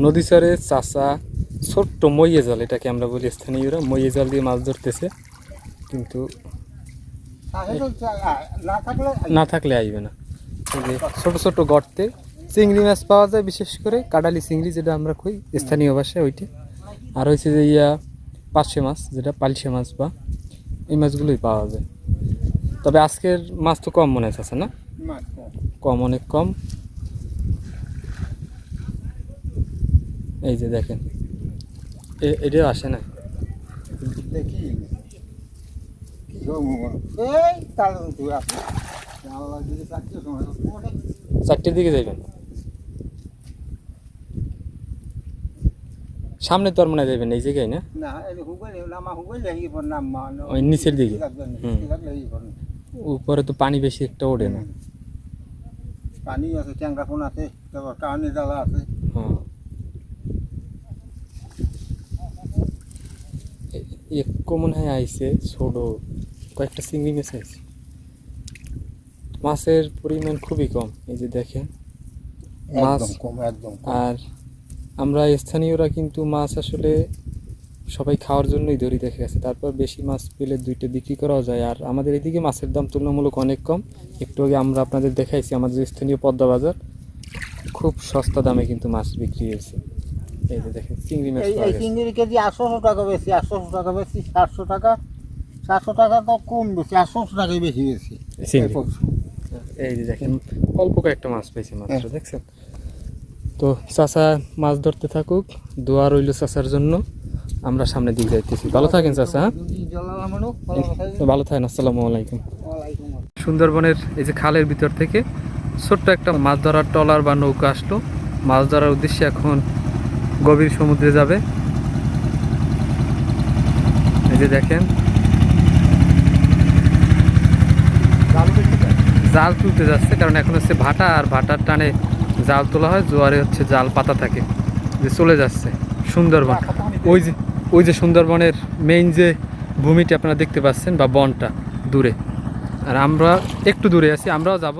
নদী চরে চাষা ছোট্ট মইয়ে জাল, এটাকে আমরা বলি স্থানীয়রা, মইয়ে জাল দিয়ে মাছ ধরতেছে। কিন্তু না থাকলে আইবে না। এই যে ছোট ছোট গর্তে চিংড়ি মাছ পাওয়া যায়, বিশেষ করে কাডালি চিংড়ি যেটা আমরা কই স্থানীয় ভাষায় ওইটি। আর হচ্ছে যে পার্শে মাছ, যেটা পালসে মাছ বা এই মাছগুলোই পাওয়া যায়। তবে আজকের মাছ তো কম মনে আছে না? কম, অনেক কম। এই যে দেখেন, এটাও আসে না। চারটের দিকে যাইবেন, সামনে তো আর মনে যাবেন এই জায়গায় না, ওই নিচের দিকে। উপরে তো পানি বেশি একটা ওঠে না। পানি আছে, ট্যাংরা ফোন আছে, তারপর কাহানি জ্বালা আছে। হ্যাঁ, এক মনে হয় আইছে ছোট কয়েকটা চিংড়ি মাছ আইছে। মাছের পরিমাণ খুবই কম, এই যে দেখেন মাছ কম, একদম। আর আমরা স্থানীয়রা কিন্তু মাছ আসলে সবাই খাওয়ার জন্যই ধরি দেখে গেছে। তারপর বেশি মাছ পেলে দুইটা বিক্রি করাও যায়। আর আমাদের এদিকে মাছের দাম তুলনামূলক অনেক কম। একটু আগে আমরা আপনাদের দেখাইছি আমাদের স্থানীয় পদ্মা বাজার, খুব সস্তা দামে কিন্তু মাছ বিক্রি হয়েছে। এই যে দেখেন চিংড়ি মাছ, এই চিংড়ির কেজি 800 টাকা বেশি, 800 টাকা বেশি, 700 টাকা, 700 টাকা তো কম বেশি, 800 টাকাই বেশি বেশি। এই যে দেখেন অল্প কয়েকটা মাছ পেয়েছি মাত্র, দেখছেন তো। চাচা মাছ ধরতে থাকুক, দোয়া রইল চাচার জন্য। আমরা সামনের দিকে যাইতেছি। ভালো থাকেন চাচা, ভালো থাকেন। আসসালামু আলাইকুম। সুন্দরবনের এই যে খালের ভিতর থেকে ছোট্ট একটা মাছ ধরার ট্রলার বা নৌকা আসলো মাছ ধরার উদ্দেশ্যে। এখন গভীর সমুদ্রে যাবে। এই যে দেখেন জাল তুলতে যাচ্ছে, কারণ এখন হচ্ছে ভাটা, আর ভাটার টানে জাল তোলা হয়, জোয়ারে হচ্ছে জাল পাতা থাকে। যে চলে যাচ্ছে সুন্দরবন, ওই যে সুন্দরবনের মেইন যে ভূমিটি আপনারা দেখতে পাচ্ছেন বা বনটা দূরে, আর আমরা একটু দূরে আছি, আমরাও যাব।